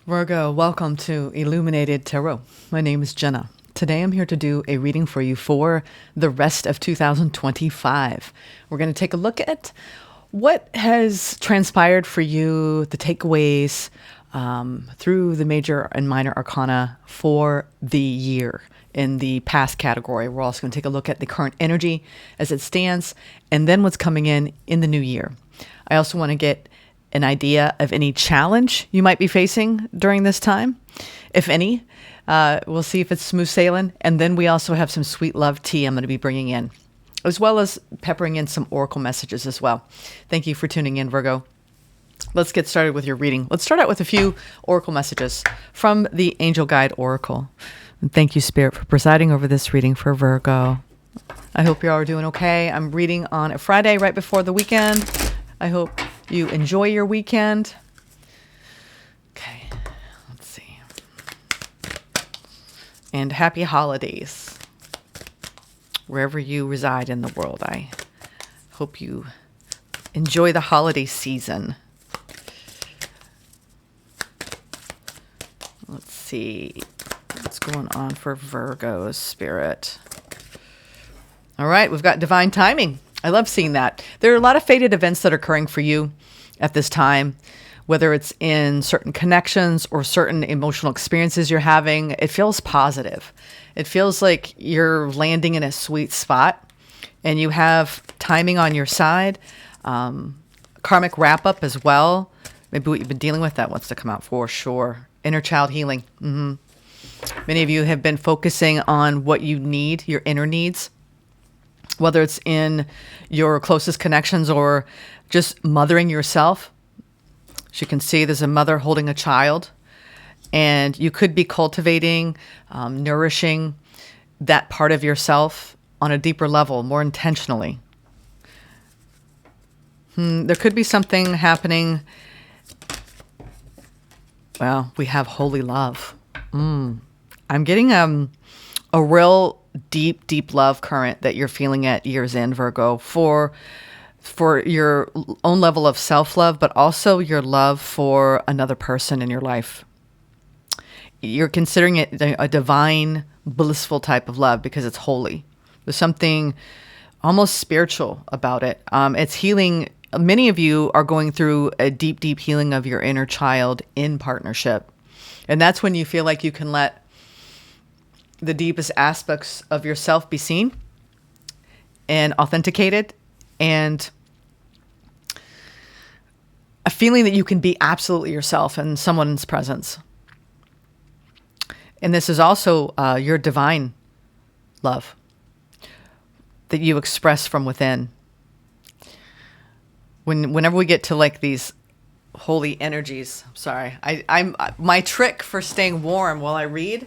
Virgo, welcome to Illuminated Tarot. My name is Jenna. Today I'm here to do a reading for you for the rest of 2025. We're going to take a look at what has transpired for you, the takeaways through the major and minor arcana for the year in the past category. We're also going to take a look at the current energy as it stands and then what's coming in the new year. I also want to get an idea of any challenge you might be facing during this time, if any. We'll see if it's smooth sailing. And then we also have some sweet love tea I'm going to be bringing in, as well as peppering in some oracle messages as well. Thank you for tuning in, Virgo. Let's get started with your reading. Let's start out with a few oracle messages from the Angel Guide Oracle. And thank you, Spirit, for presiding over this reading for Virgo. I hope you're all doing okay. I'm reading on a Friday right before the weekend. I hope you enjoy your weekend. Okay, let's see. And happy holidays, wherever you reside in the world. I hope you enjoy the holiday season. Let's see what's going on for Virgo's Spirit. All right, we've got divine timing. I love seeing that. There are a lot of fated events that are occurring for you at this time, whether it's in certain connections or certain emotional experiences you're having. It feels positive. It feels like you're landing in a sweet spot and you have timing on your side, karmic wrap up as well. Maybe what you've been dealing with that wants to come out for sure. Inner child healing. Many of you have been focusing on what you need, your inner needs, whether it's in your closest connections or just mothering yourself. As you can see, there's a mother holding a child, and you could be cultivating, nourishing that part of yourself on a deeper level, more intentionally. There could be something happening. Well, we have holy love. I'm getting a real deep love current that you're feeling at year's end, Virgo, for your own level of self-love, but also your love for another person in your life. You're considering it a divine, blissful type of love because it's holy. There's something almost spiritual about it. It's healing. Many of you are going through a deep healing of your inner child in partnership. And that's when you feel like you can let the deepest aspects of yourself be seen and authenticated, and a feeling that you can be absolutely yourself in someone's presence. And this is also your divine love that you express from within. Whenever we get to like these holy energies, I'm my trick for staying warm while I read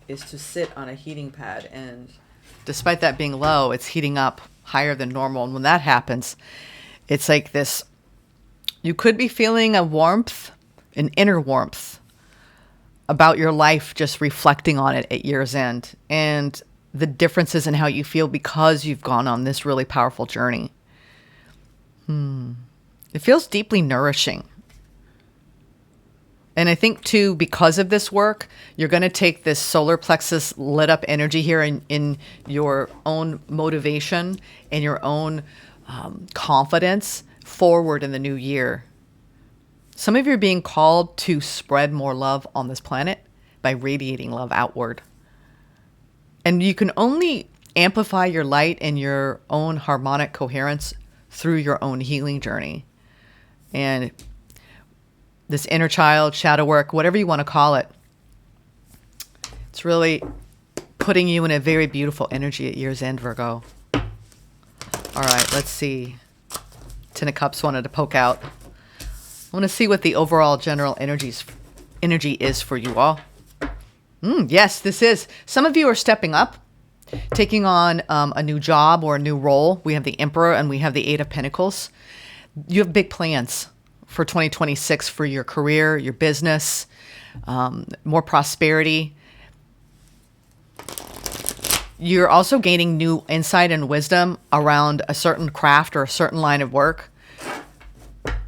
is to sit on a heating pad, and despite that being low, it's heating up higher than normal. And when that happens, it's like this, you could be feeling a warmth, an inner warmth about your life, just reflecting on it at year's end and the differences in how you feel because you've gone on this really powerful journey. It feels deeply nourishing. And I think, too, because of this work, you're going to take this solar plexus lit up energy here in your own motivation and your own confidence forward in the new year. Some of you are being called to spread more love on this planet by radiating love outward. And you can only amplify your light and your own harmonic coherence through your own healing journey. And this inner child, shadow work, whatever you want to call it, it's really putting you in a very beautiful energy at year's end, Virgo. All right, let's see. Ten of Cups wanted to poke out. I want to see what the overall general energy is for you all. Yes, this is. Some of you are stepping up, taking on a new job or a new role. We have the Emperor and we have the Eight of Pentacles. You have big plans for 2026 for your career, your business, more prosperity. You're also gaining new insight and wisdom around a certain craft or a certain line of work.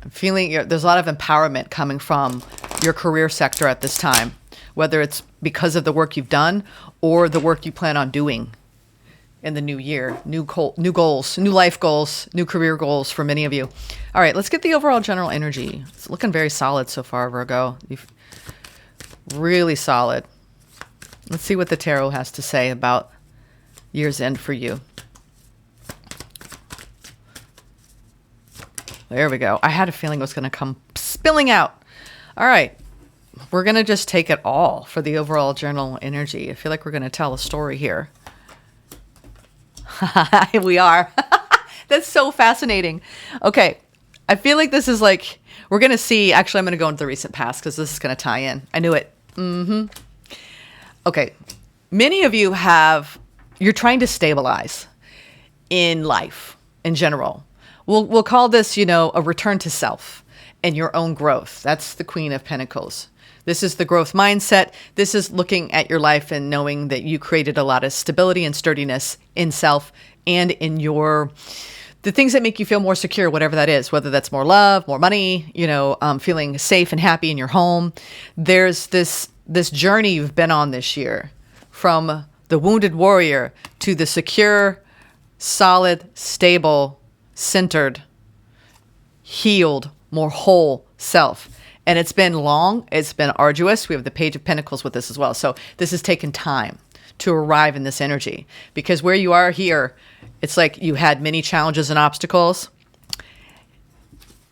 I'm feeling there's a lot of empowerment coming from your career sector at this time, whether it's because of the work you've done or the work you plan on doing in the new year. New goals, new life goals, new career goals for many of you. All right, let's get the overall general energy. It's looking very solid so far, Virgo. Really solid. Let's see what the tarot has to say about year's end for you. There we go. I had a feeling it was going to come spilling out. All right. We're going to just take it all for the overall general energy. I feel like we're going to tell a story here. We are. That's so fascinating. Okay. I feel like this is like, we're going to see, actually, I'm going to go into the recent past because this is going to tie in. I knew it. Okay. Many of you you're trying to stabilize in life in general. We'll call this, a return to self and your own growth. That's the Queen of Pentacles. This is the growth mindset. This is looking at your life and knowing that you created a lot of stability and sturdiness in self and in the things that make you feel more secure, whatever that is, whether that's more love, more money, feeling safe and happy in your home. There's this journey you've been on this year, from the wounded warrior to the secure, solid, stable, centered, healed, more whole self. And it's been long. It's been arduous. We have the Page of Pentacles with this as well. So this has taken time to arrive in this energy, because where you are here, it's like you had many challenges and obstacles,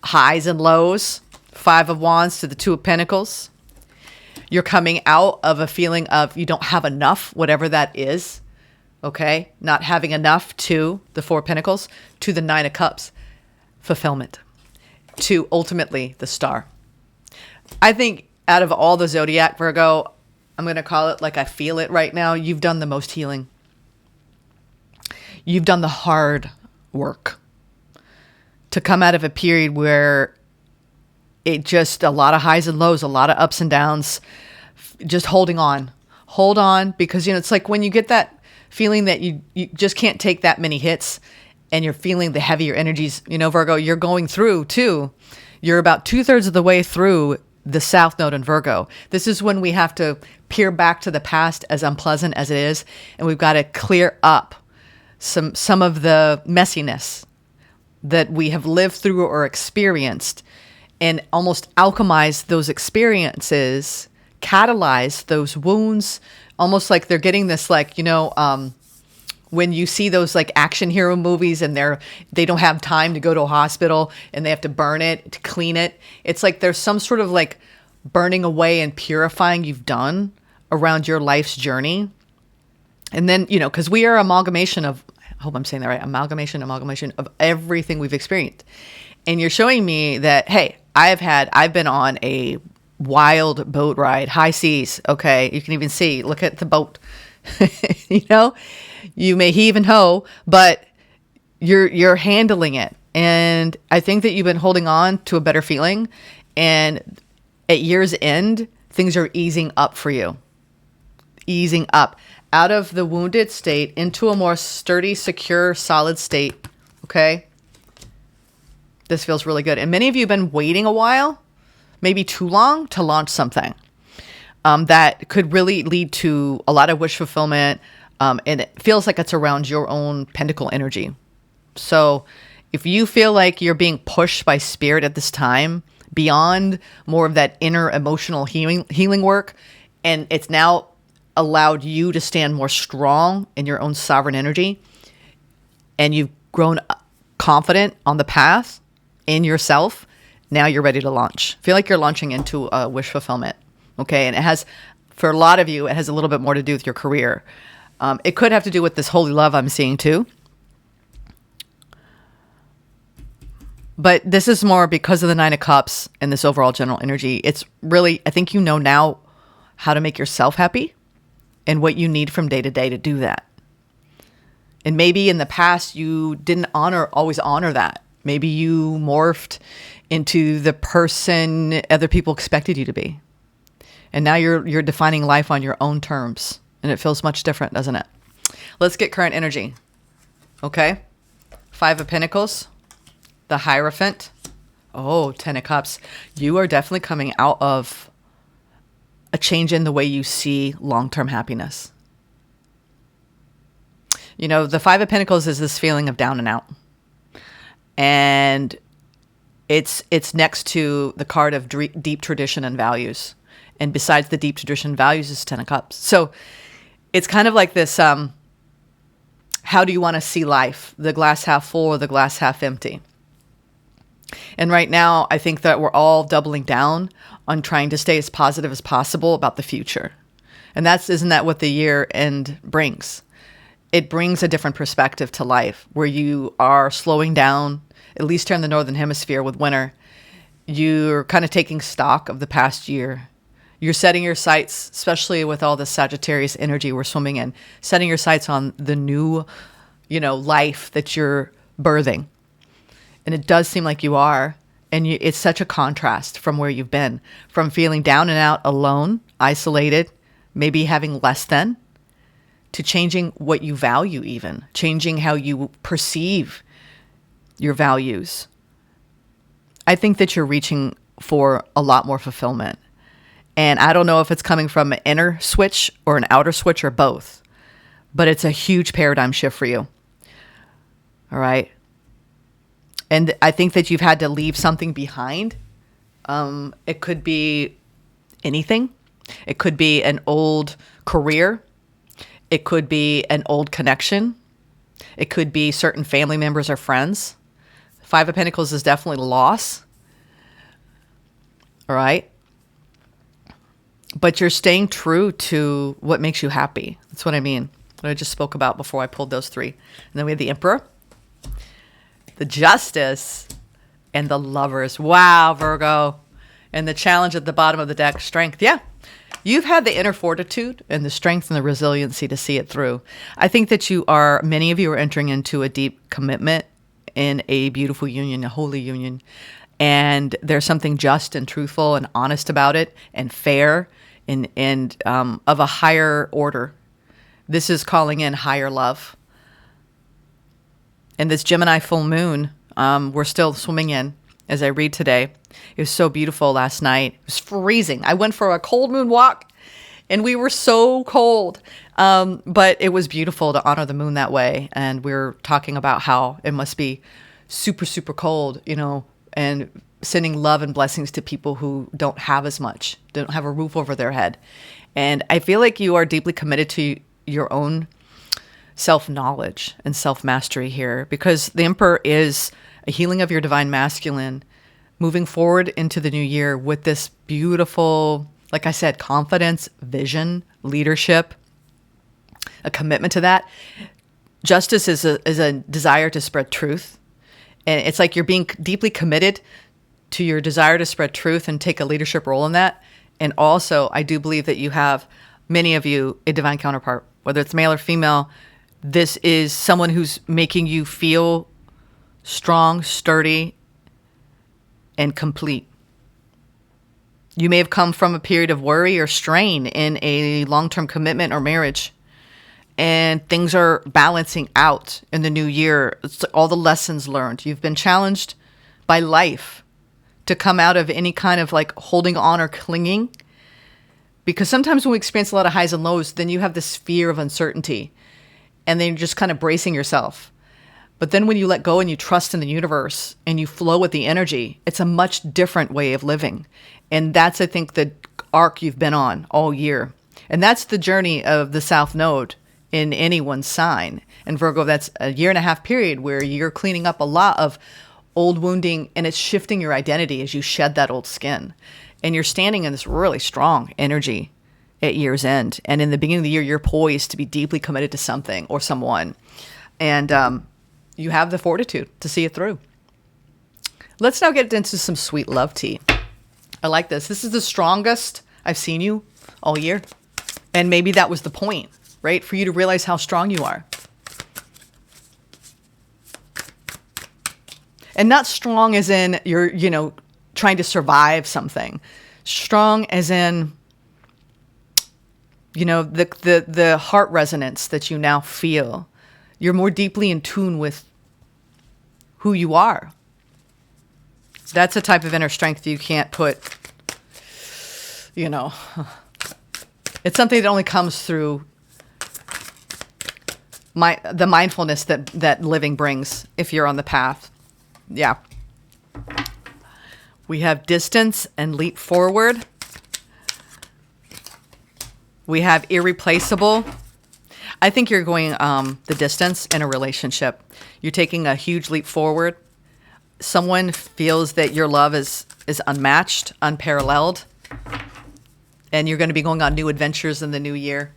highs and lows, Five of Wands to the Two of Pentacles. You're coming out of a feeling of you don't have enough, whatever that is. Okay. Not having enough, to the Four of Pentacles, to the Nine of Cups, fulfillment, to ultimately the Star. I think out of all the zodiac, Virgo, I'm going to call it like I feel it right now, you've done the most healing. You've done the hard work to come out of a period where it just, a lot of highs and lows, a lot of ups and downs, just holding on. Hold on, because, it's like when you get that feeling that you just can't take that many hits and you're feeling the heavier energies, Virgo, you're going through too. You're about 2/3 of the way through the South Node in Virgo. This is when we have to peer back to the past, as unpleasant as it is, and we've got to clear up some of the messiness that we have lived through or experienced, and almost alchemize those experiences, catalyze those wounds, almost like they're getting this, like, when you see those like action hero movies and they don't have time to go to a hospital and they have to burn it to clean it. It's like there's some sort of like burning away and purifying you've done around your life's journey. And then, because we are amalgamation of, I hope I'm saying that right, amalgamation of everything we've experienced. And you're showing me that, hey, I've been on a wild boat ride, high seas. Okay. You can even see, look at the boat, you may heave and hoe, but you're handling it. And I think that you've been holding on to a better feeling, and at year's end, things are easing up for you. Easing up out of the wounded state into a more sturdy, secure, solid state. Okay. This feels really good. And many of you have been waiting a while, maybe too long, to launch something that could really lead to a lot of wish fulfillment. And it feels like it's around your own pentacle energy. So if you feel like you're being pushed by spirit at this time, beyond more of that inner emotional healing work, and it's now allowed you to stand more strong in your own sovereign energy, and you've grown confident on the path in yourself, now you're ready to launch. Feel like you're launching into a wish fulfillment. Okay. And it has, for a lot of you, it has a little bit more to do with your career. It could have to do with this holy love I'm seeing too. But this is more because of the Nine of Cups and this overall general energy. It's really, I think now how to make yourself happy and what you need from day to day to do that. And maybe in the past you didn't always honor that. Maybe you morphed into the person other people expected you to be. And now you're defining life on your own terms. And it feels much different, doesn't it? Let's get current energy. Okay. Five of Pentacles. The Hierophant. Oh, Ten of Cups. You are definitely coming out of a change in the way you see long-term happiness. You know, the Five of Pentacles is this feeling of down and out. And it's next to the card of deep tradition and values. And besides the deep tradition and values is 10 of Cups. So it's kind of like this, how do you want to see life? The glass half full or the glass half empty? And right now, I think that we're all doubling down on trying to stay as positive as possible about the future. And isn't that what the year end brings? It brings a different perspective to life where you are slowing down, at least here in the Northern Hemisphere with winter. You're kind of taking stock of the past year. You're setting your sights, especially with all the Sagittarius energy we're swimming in, setting your sights on the new, life that you're birthing. And it does seem like you are. And it's such a contrast from where you've been, from feeling down and out, alone, isolated, maybe having less than, to changing what you value even, changing how you perceive your values. I think that you're reaching for a lot more fulfillment. And I don't know if it's coming from an inner switch or an outer switch or both, but it's a huge paradigm shift for you. All right. And I think that you've had to leave something behind. It could be anything. It could be an old career. It could be an old connection. It could be certain family members or friends. Five of Pentacles is definitely loss. All right. But you're staying true to what makes you happy. That's what I mean. What I just spoke about before I pulled those three. And then we have the Emperor, the Justice, and the Lovers. Wow, Virgo. And the challenge at the bottom of the deck, Strength. Yeah. You've had the inner fortitude and the strength and the resiliency to see it through. I think that many of you are entering into a deep commitment in a beautiful union, a holy union. And there's something just and truthful and honest about it, and fair and of a higher order. This is calling in higher love. And this Gemini full moon, we're still swimming in as I read today. It was so beautiful last night. It was freezing. I went for a cold moon walk and we were so cold. But it was beautiful to honor the moon that way. And we're talking about how it must be super, super cold, and sending love and blessings to people who don't have as much, don't have a roof over their head. And I feel like you are deeply committed to your own self-knowledge and self-mastery here, because the Emperor is a healing of your divine masculine, moving forward into the new year with this beautiful, like I said, confidence, vision, leadership, a commitment to that. Justice is a desire to spread truth. And it's like you're being deeply committed to your desire to spread truth and take a leadership role in that. And also, I do believe that you have, many of you, a divine counterpart, whether it's male or female. This is someone who's making you feel strong, sturdy, and complete. You may have come from a period of worry or strain in a long-term commitment or marriage, and things are balancing out in the new year. It's all the lessons learned. You've been challenged by life to come out of any kind of like holding on or clinging, because sometimes when we experience a lot of highs and lows, then you have this fear of uncertainty, and then you're just kind of bracing yourself. But then when you let go and you trust in the universe and you flow with the energy, it's a much different way of living. And that's, I think, the arc you've been on all year. And that's the journey of the South Node in anyone's sign. And Virgo, that's a 1.5 year period where you're cleaning up a lot of old wounding, and it's shifting your identity as you shed that old skin. And you're standing in this really strong energy at year's end. And in the beginning of the year, you're poised to be deeply committed to something or someone. And you have the fortitude to see it through. Let's now get into some sweet love tea. I like this. This is the strongest I've seen you all year. And maybe that was the point, right? For you to realize how strong you are. And not strong as in you're, trying to survive something. Strong as in, the heart resonance that you now feel. You're more deeply in tune with who you are. That's a type of inner strength you can't put, It's something that only comes through the mindfulness that living brings if you're on the path. Yeah. We have distance and leap forward. We have irreplaceable. I think you're going the distance in a relationship. You're taking a huge leap forward. Someone feels that your love is unmatched, unparalleled, and you're going to be going on new adventures in the new year.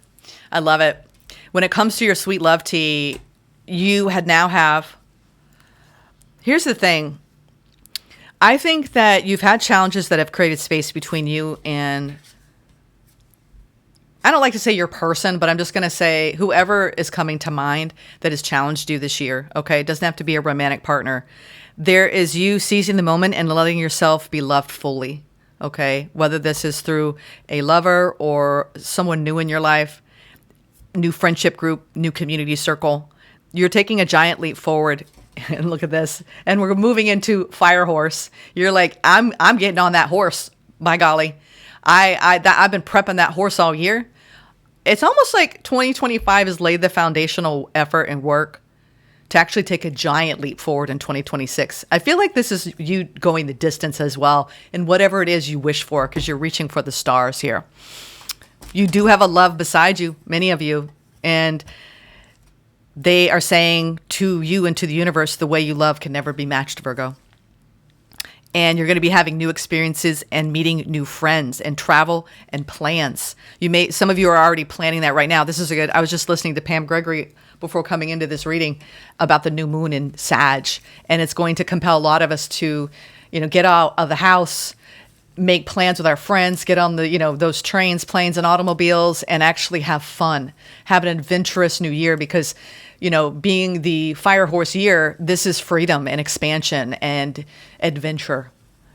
I love it. When it comes to your sweet love tea, you now have. Here's the thing. I think that you've had challenges that have created space between you and, I don't like to say your person, but I'm just going to say whoever is coming to mind that has challenged you this year, okay? It doesn't have to be a romantic partner. There is you seizing the moment and letting yourself be loved fully, okay? Whether this is through a lover or someone new in your life, new friendship group, new community circle. You're taking a giant leap forward. And look at this. And we're moving into fire horse. You're like, I'm getting on that horse. By golly. I've been prepping that horse all year. It's almost like 2025 has laid the foundational effort and work to actually take a giant leap forward in 2026. I feel like this is you going the distance as well in whatever it is you wish for, because you're reaching for the stars here. You do have a love beside you, many of you, and they are saying to you and to the universe, the way you love can never be matched, Virgo. And you're going to be having new experiences and meeting new friends and travel and plans. Some of you are already planning that right now. This is I was just listening to Pam Gregory before coming into this reading about the new moon in Sag. And it's going to compel a lot of us to, get out of the house, make plans with our friends, get on those trains, planes, and automobiles, and actually have fun, have an adventurous new year, because, being the fire horse year, this is freedom and expansion and adventure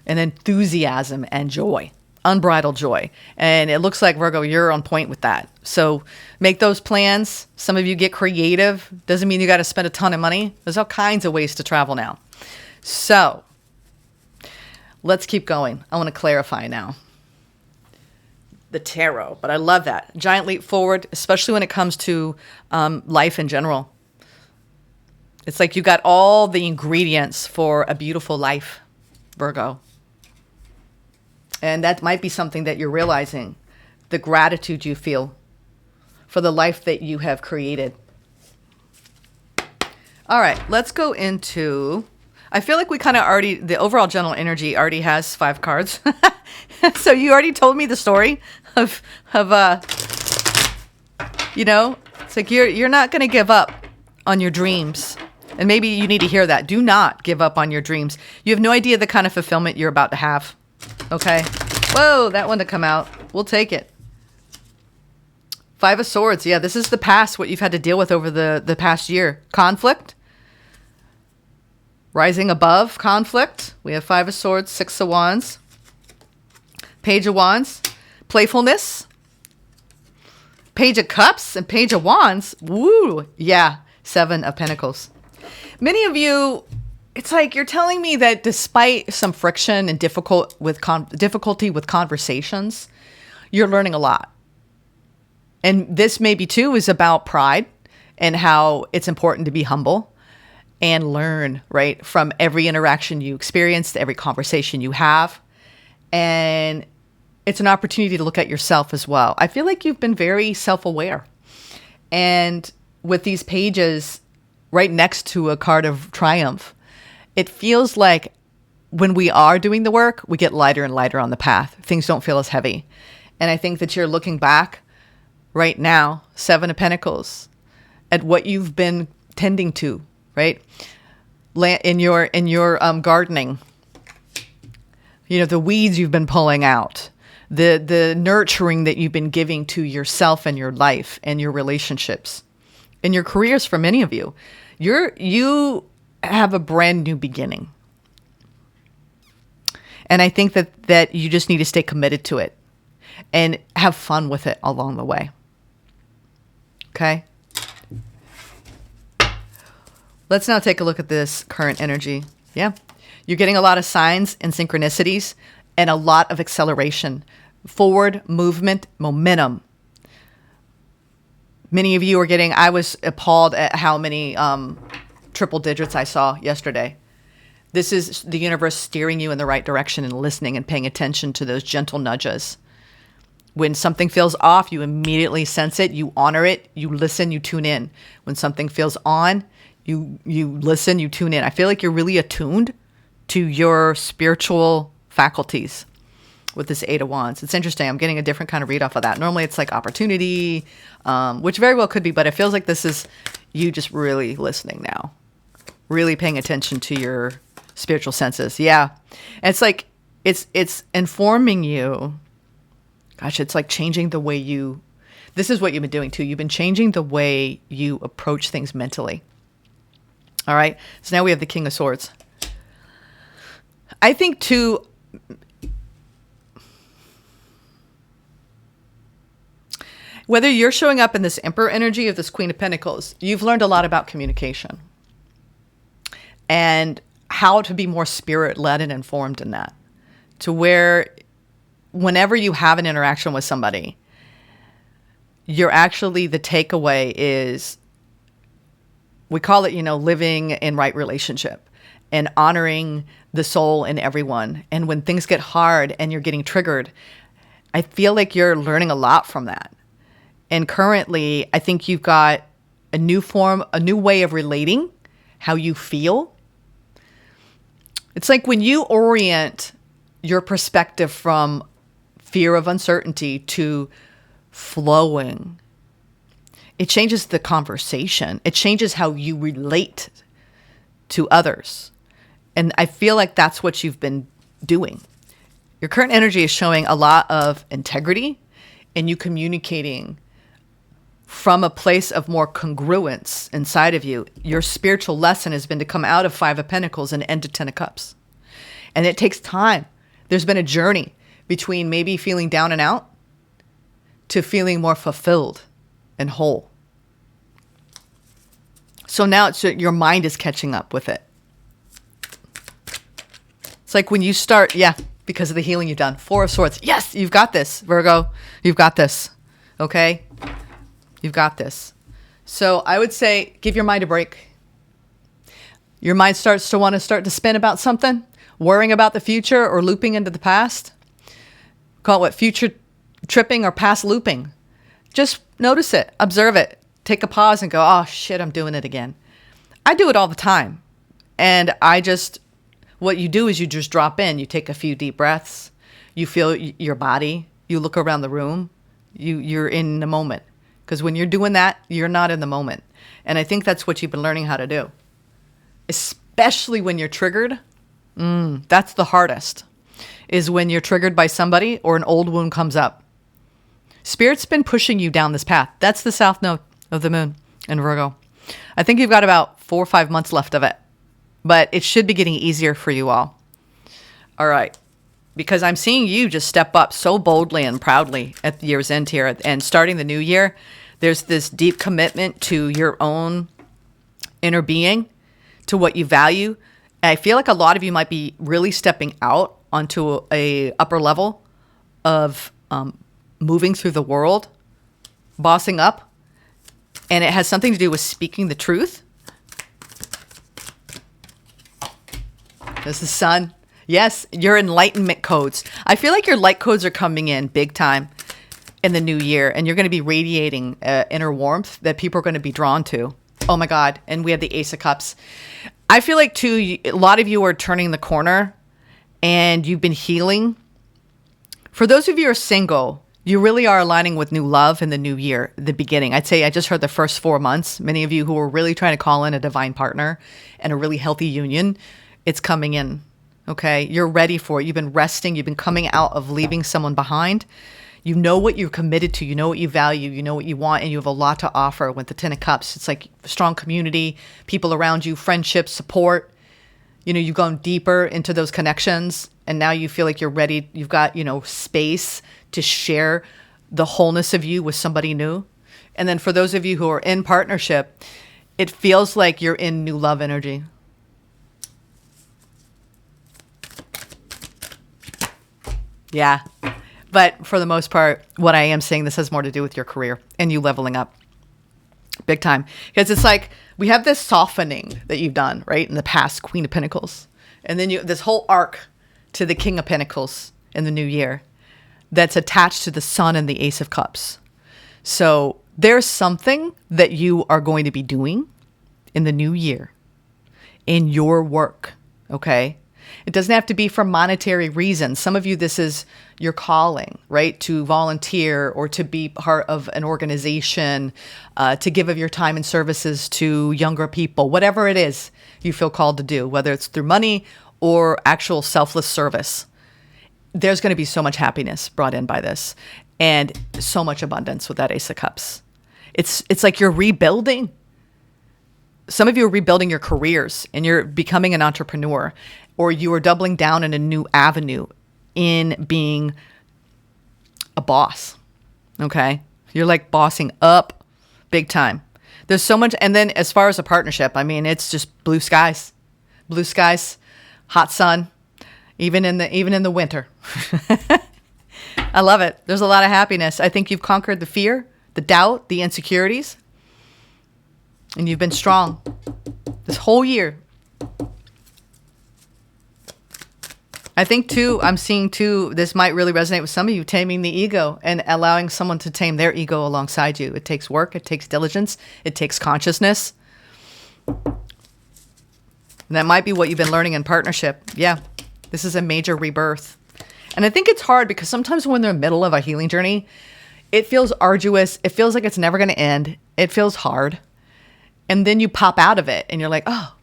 and enthusiasm and joy, unbridled joy. And it looks like, Virgo, you're on point with that. So make those plans. Some of you get creative. Doesn't mean you got to spend a ton of money. There's all kinds of ways to travel now. So let's keep going. I want to clarify now. The tarot, but I love that. Giant leap forward, especially when it comes to life in general. It's like you got all the ingredients for a beautiful life, Virgo. And that might be something that you're realizing, the gratitude you feel for the life that you have created. All right, let's go into, I feel like we kind of already, the overall general energy already has 5 cards. So you already told me the story of it's like you're not going to give up on your dreams. And maybe you need to hear that. Do not give up on your dreams. You have no idea the kind of fulfillment you're about to have. Okay? Whoa, that one to come out. We'll take it. 5 of Swords. Yeah, this is the past, what you've had to deal with over the past year. Conflict. Rising above conflict. We have 5 of Swords, 6 of Wands. Page of Wands. Playfulness. Page of Cups and Page of Wands. Woo! Yeah, 7 of Pentacles. Many of you, it's like you're telling me that despite some friction and difficulty with conversations, you're learning a lot. And this maybe too is about pride and how it's important to be humble and learn, right, from every interaction you experience, every conversation you have. And it's an opportunity to look at yourself as well. I feel like you've been very self-aware. And with these pages right next to a card of triumph, it feels like when we are doing the work, we get lighter and lighter on the path. Things don't feel as heavy. And I think that you're looking back right now, 7 of Pentacles, at what you've been tending to, right? In your gardening, the weeds you've been pulling out, the nurturing that you've been giving to yourself and your life and your relationships and your careers. For many of you, you have a brand new beginning. And I think that you just need to stay committed to it and have fun with it along the way. Okay? Let's now take a look at this current energy. Yeah. You're getting a lot of signs and synchronicities and a lot of acceleration, forward movement, momentum. Many of you are getting, I was appalled at how many triple digits I saw yesterday. This is the universe steering you in the right direction and listening and paying attention to those gentle nudges. When something feels off, you immediately sense it, you honor it, you listen, you tune in. When something feels on, you listen, you tune in. I feel like you're really attuned to your spiritual faculties with this Eight of Wands. It's interesting. I'm getting a different kind of read off of that. Normally it's like opportunity, which very well could be, but it feels like this is you just really listening now. Really paying attention to your spiritual senses. Yeah. And it's like, it's informing you. Gosh, it's like changing the way this is what you've been doing too. You've been changing the way you approach things mentally. All right. So now we have the King of Swords. I think too, whether you're showing up in this Emperor energy or this Queen of Pentacles, you've learned a lot about communication and how to be more spirit-led and informed in that, to where whenever you have an interaction with somebody, you're actually, the takeaway is, we call it, living in right relationship and honoring the soul in everyone. And when things get hard and you're getting triggered, I feel like you're learning a lot from that. And currently, I think you've got a new form, a new way of relating how you feel. It's like when you orient your perspective from fear of uncertainty to flowing, it changes the conversation. It changes how you relate to others. And I feel like that's what you've been doing. Your current energy is showing a lot of integrity and you communicating from a place of more congruence inside of you. Your spiritual lesson has been to come out of Five of Pentacles and into Ten of Cups. And it takes time. There's been a journey between maybe feeling down and out to feeling more fulfilled and whole. So now your mind is catching up with it. It's like when you start, because of the healing you've done. Four of Swords. Yes, you've got this, Virgo. You've got this. Okay? You've got this. So I would say give your mind a break. Your mind starts to want to start to spin about something, worrying about the future or looping into the past. Call it future tripping or past looping. Just notice it, observe it, take a pause and go, oh shit, I'm doing it again. I do it all the time. And what you do is you just drop in, you take a few deep breaths, you feel your body, you look around the room, you're in the moment. Because when you're doing that, you're not in the moment. And I think that's what you've been learning how to do. Especially when you're triggered. That's the hardest. Is when you're triggered by somebody or an old wound comes up. Spirit's been pushing you down this path. That's the south node of the moon in Virgo. I think you've got about 4 or 5 months left of it. But it should be getting easier for you all. All right. Because I'm seeing you just step up so boldly and proudly at the year's end here. And starting the new year, there's this deep commitment to your own inner being, to what you value. And I feel like a lot of you might be really stepping out onto a upper level of moving through the world, bossing up. And it has something to do with speaking the truth. There's the sun. Yes, your enlightenment codes. I feel like your light codes are coming in big time in the new year, and you're going to be radiating inner warmth that people are going to be drawn to. Oh my God. And we have the Ace of Cups. I feel like too, a lot of you are turning the corner and you've been healing. For those of you who are single, you really are aligning with new love in the new year, the beginning. I'd say I just heard the first 4 months. Many of you who are really trying to call in a divine partner and a really healthy union, it's coming in. Okay, you're ready for it. You've been resting. You've been coming out of leaving someone behind. You know what you're committed to. You know what you value. You know what you want, and you have a lot to offer with the Ten of Cups. It's like a strong community, people around you, friendship, support. You've gone deeper into those connections, and now you feel like you're ready. You've got, space to share the wholeness of you with somebody new. And then for those of you who are in partnership, it feels like you're in new love energy. Yeah. But for the most part, what I am saying, this has more to do with your career and you leveling up. Big time. Because it's like we have this softening that you've done, right? In the past, Queen of Pentacles. And then this whole arc to the King of Pentacles in the new year that's attached to the Sun and the Ace of Cups. So there's something that you are going to be doing in the new year in your work, okay? It doesn't have to be for monetary reasons. Some of you, this is your calling, right? To volunteer or to be part of an organization, to give of your time and services to younger people, whatever it is you feel called to do, whether it's through money or actual selfless service. There's going to be so much happiness brought in by this and so much abundance with that Ace of Cups. It's like you're rebuilding. Some of you are rebuilding your careers and you're becoming an entrepreneur, or you are doubling down in a new avenue in being a boss. Okay? You're like bossing up big time. There's so much. And then as far as a partnership, I mean, it's just blue skies, hot sun, even in the winter. I love it. There's a lot of happiness. I think you've conquered the fear, the doubt, the insecurities, and you've been strong this whole year. I think too, I'm seeing too, this might really resonate with some of you, taming the ego and allowing someone to tame their ego alongside you. It takes work. It takes diligence. It takes consciousness. And that might be what you've been learning in partnership. Yeah, this is a major rebirth. And I think it's hard because sometimes when they're in the middle of a healing journey, it feels arduous. It feels like it's never going to end. It feels hard. And then you pop out of it and you're like, oh.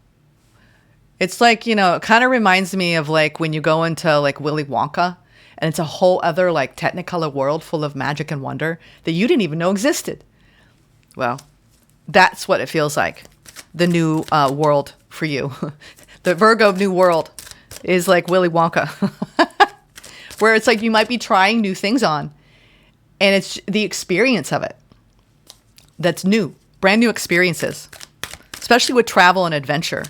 It's like, you know, it kind of reminds me of like when you go into like Willy Wonka and it's a whole other like Technicolor world full of magic and wonder that you didn't even know existed. Well, that's what it feels like. The new world for you. The Virgo new world is like Willy Wonka. Where it's like you might be trying new things on. And it's the experience of it that's new. Brand new experiences. Especially with travel and adventure.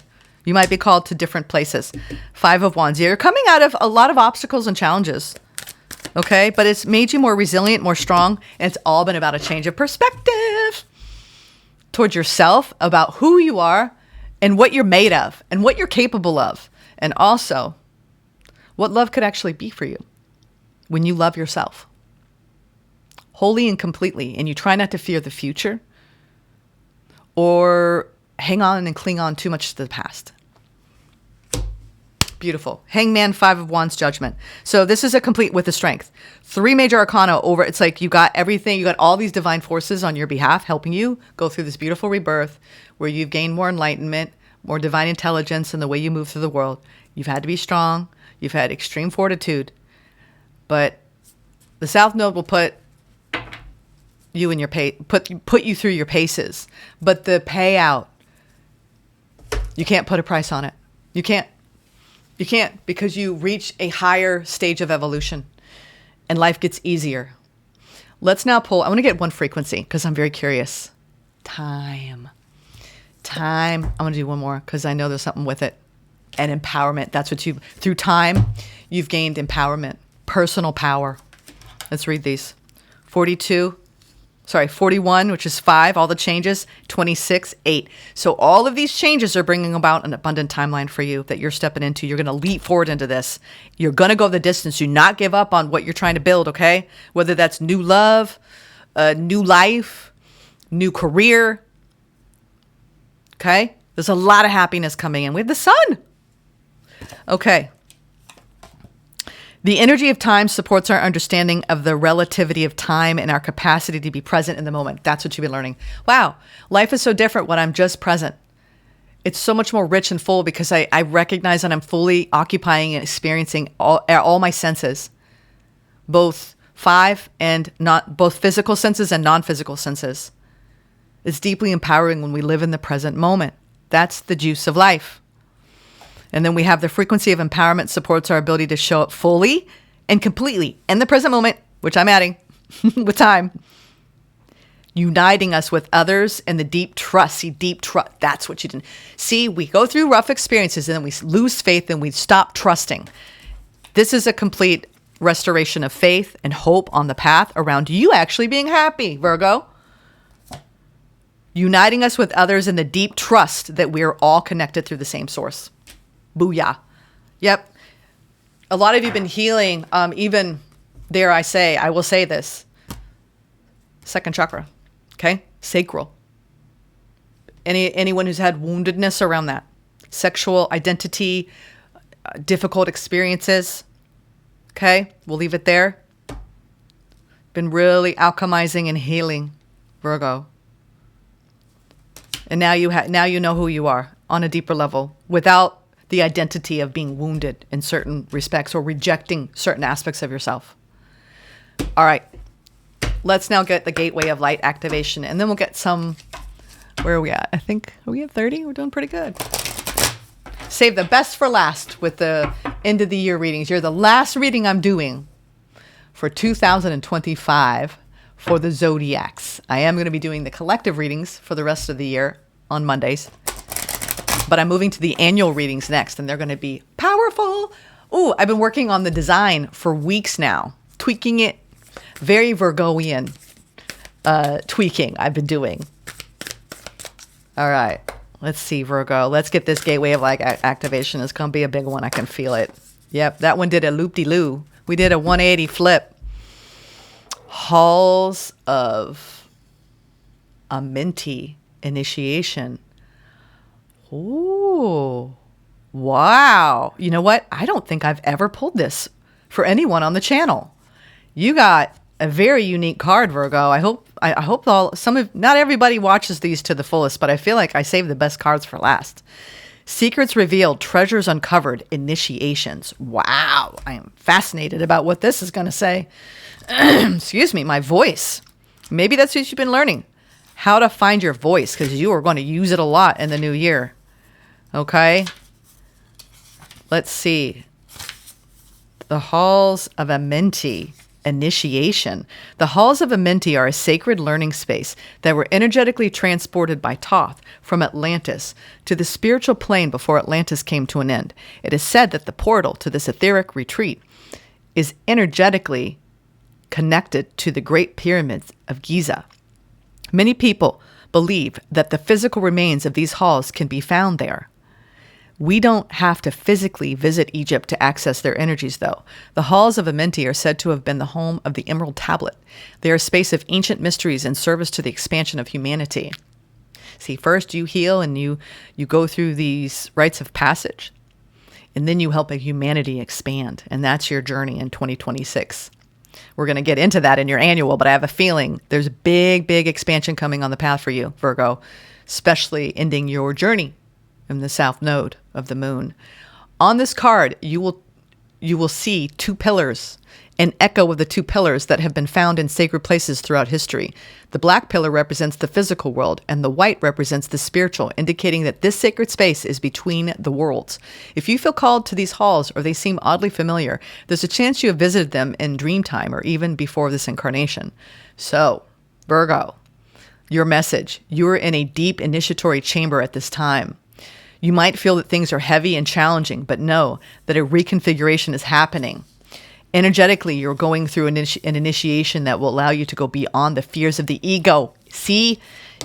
You might be called to different places. 5 of Wands. You're coming out of a lot of obstacles and challenges. Okay? But it's made you more resilient, more strong. And it's all been about a change of perspective towards yourself, about who you are and what you're made of and what you're capable of. And also, what love could actually be for you when you love yourself. Wholly and completely. And you try not to fear the future or hang on and cling on too much to the past. Beautiful. Hangman, 5 of Wands, Judgment. So this is a complete with the strength. 3 major arcana over. It's like you got everything. You got all these divine forces on your behalf helping you go through this beautiful rebirth where you've gained more enlightenment, more divine intelligence in the way you move through the world. You've had to be strong. You've had extreme fortitude. But the South Node will put you in your put you through your paces. But the payout, you can't put a price on it. You can't because you reach a higher stage of evolution and life gets easier. Let's now pull. I want to get one frequency because I'm very curious. Time. I'm going to do one more because I know there's something with it. And empowerment. That's what through time, you've gained empowerment, personal power. Let's read these. 41, which is 5, all the changes, 26, 8. So all of these changes are bringing about an abundant timeline for you that you're stepping into. You're going to leap forward into this. You're going to go the distance. Do not give up on what you're trying to build, okay? Whether that's new love, new life, new career, okay? There's a lot of happiness coming in. We have the sun. Okay. The energy of time supports our understanding of the relativity of time and our capacity to be present in the moment. That's what you've been learning. Wow, life is so different when I'm just present. It's so much more rich and full because I recognize that I'm fully occupying and experiencing all my senses, both both physical senses and non-physical senses. It's deeply empowering when we live in the present moment. That's the juice of life. And then we have the frequency of empowerment supports our ability to show up fully and completely in the present moment, which I'm adding with time, uniting us with others and the deep trust. See, deep trust. That's what you didn't see. We go through rough experiences and then we lose faith and we stop trusting. This is a complete restoration of faith and hope on the path around you actually being happy, Virgo. uniting us with others in the deep trust that we are all connected through the same source. Booyah. Yep. A lot of you have been healing, even, dare I will say this, second chakra, okay? Sacral. Anyone who's had woundedness around that, sexual identity, difficult experiences, okay? We'll leave it there. Been really alchemizing and healing, Virgo. And now you know who you are on a deeper level without the identity of being wounded in certain respects or rejecting certain aspects of yourself. All right. Let's now get the gateway of light activation, and then we'll get some, where are we at? I think, are we at 30? We're doing pretty good. Save the best for last with the end of the year readings. You're the last reading I'm doing for 2025 for the zodiacs. I am going to be doing the collective readings for the rest of the year on Mondays, but I'm moving to the annual readings next, and they're going to be powerful. Ooh, I've been working on the design for weeks now, tweaking it. Very Virgoian tweaking I've been doing. All right. Let's see, Virgo. Let's get this gateway of light activation. It's going to be a big one. I can feel it. Yep, that one did a loop-de-loo. We did a 180 flip. Halls of a minty initiation. Ooh. Wow. You know what? I don't think I've ever pulled this for anyone on the channel. You got a very unique card, Virgo. I hope not everybody watches these to the fullest, but I feel like I saved the best cards for last. Secrets revealed, treasures uncovered, initiations. Wow. I am fascinated about what this is going to say. Excuse me, my voice. Maybe that's what you've been learning. How to find your voice, because you are going to use it a lot in the new year. Okay. Let's see. The Halls of Amenti. Initiation. The halls of Amenti are a sacred learning space that were energetically transported by Thoth from Atlantis to the spiritual plane before Atlantis came to an end. It is said that the portal to this etheric retreat is energetically connected to the Great Pyramids of Giza. Many people believe that the physical remains of these halls can be found there. We don't have to physically visit Egypt to access their energies, though. The halls of Amenti are said to have been the home of the Emerald Tablet. They are a space of ancient mysteries in service to the expansion of humanity. See, first you heal and you go through these rites of passage, and then you help a humanity expand, and that's your journey in 2026. We're going to get into that in your annual, but I have a feeling there's a big, big expansion coming on the path for you, Virgo, especially ending your journey in the south node of the moon. On this card, you will see two pillars, an echo of the two pillars that have been found in sacred places throughout history. The black pillar represents the physical world, and the white represents the spiritual, indicating that this sacred space is between the worlds. If you feel called to these halls or they seem oddly familiar, there's a chance you have visited them in dream time or even before this incarnation. So, Virgo, your message: you're in a deep initiatory chamber at this time. You might feel that things are heavy and challenging, but know that a reconfiguration is happening. Energetically, you're going through an initiation that will allow you to go beyond the fears of the ego. See?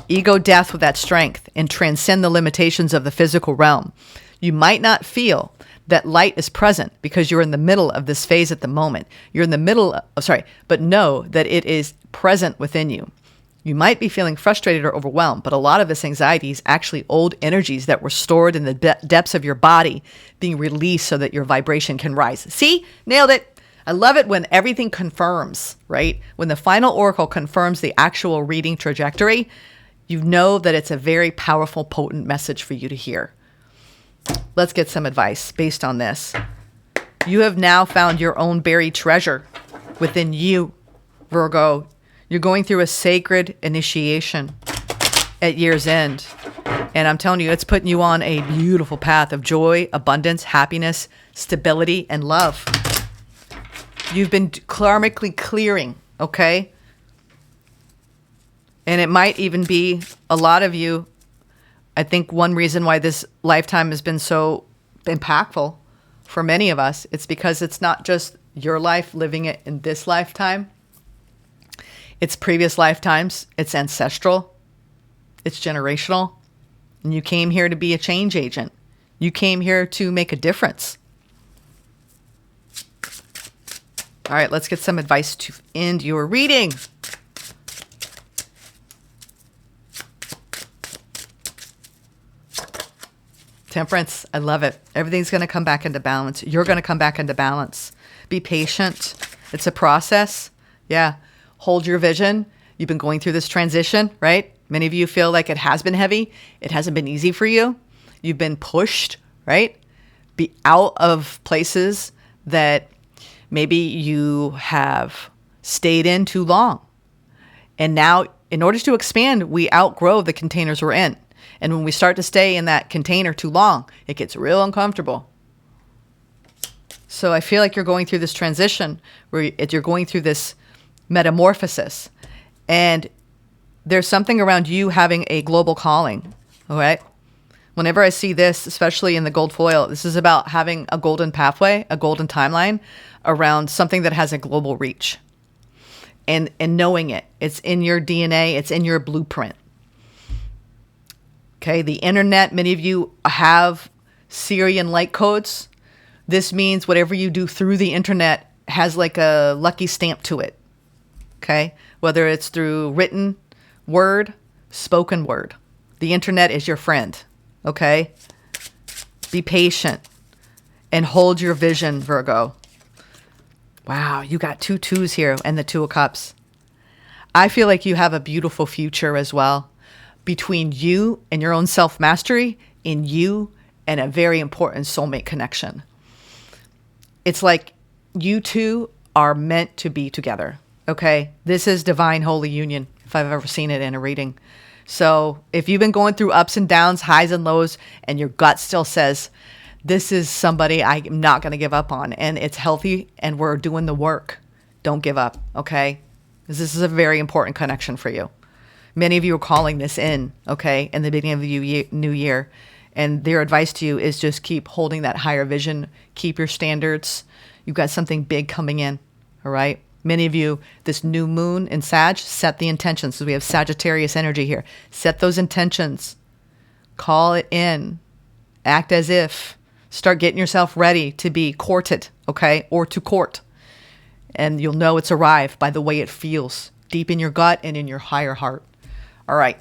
Ego death with that strength and transcend the limitations of the physical realm. You might not feel that light is present because you're in the middle of this phase at the moment. You're in the middle but know that it is present within you. You might be feeling frustrated or overwhelmed, but a lot of this anxiety is actually old energies that were stored in the depths of your body being released so that your vibration can rise. See? Nailed it. I love it when everything confirms, right? When the final oracle confirms the actual reading trajectory, you know that it's a very powerful, potent message for you to hear. Let's get some advice based on this. You have now found your own buried treasure within you, Virgo. You're going through a sacred initiation at year's end. And I'm telling you, it's putting you on a beautiful path of joy, abundance, happiness, stability, and love. You've been karmically clearing, okay? And it might even be a lot of you. I think one reason why this lifetime has been so impactful for many of us, it's because it's not just your life living it in this lifetime. It's previous lifetimes. It's ancestral. It's generational. And you came here to be a change agent. You came here to make a difference. All right, let's get some advice to end your reading. Temperance, I love it. Everything's going to come back into balance. You're going to come back into balance. Be patient. It's a process. Yeah. Hold your vision. You've been going through this transition, right? Many of you feel like it has been heavy. It hasn't been easy for you. You've been pushed, right? Be out of places that maybe you have stayed in too long. And now, in order to expand, we outgrow the containers we're in. And when we start to stay in that container too long, it gets real uncomfortable. So I feel like you're going through this transition where you're going through this metamorphosis. And there's something around you having a global calling, all right? Whenever I see this, especially in the gold foil, this is about having a golden pathway, a golden timeline around something that has a global reach. And knowing it. It's in your DNA. It's in your blueprint. Okay, the internet, many of you have Syrian light codes. This means whatever you do through the internet has like a lucky stamp to it. Okay, whether it's through written word, spoken word. The internet is your friend. Okay, be patient and hold your vision, Virgo. Wow, you got 2 2s here and the 2 of Cups. I feel like you have a beautiful future as well. Between you and your own self-mastery, in you and a very important soulmate connection. It's like you two are meant to be together, okay? This is divine holy union, if I've ever seen it in a reading. So if you've been going through ups and downs, highs and lows, and your gut still says, this is somebody I'm not going to give up on, and it's healthy, and we're doing the work, don't give up, okay? Because this is a very important connection for you. Many of you are calling this in, okay, in the beginning of the new year. And their advice to you is just keep holding that higher vision. Keep your standards. You've got something big coming in, all right? Many of you, this new moon in Sag, set the intentions. So we have Sagittarius energy here. Set those intentions. Call it in. Act as if. Start getting yourself ready to be courted, okay, or to court. And you'll know it's arrived by the way it feels deep in your gut and in your higher heart. All right.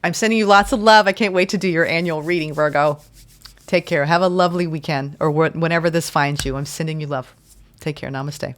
I'm sending you lots of love. I can't wait to do your annual reading, Virgo. Take care. Have a lovely weekend or whenever this finds you. I'm sending you love. Take care. Namaste.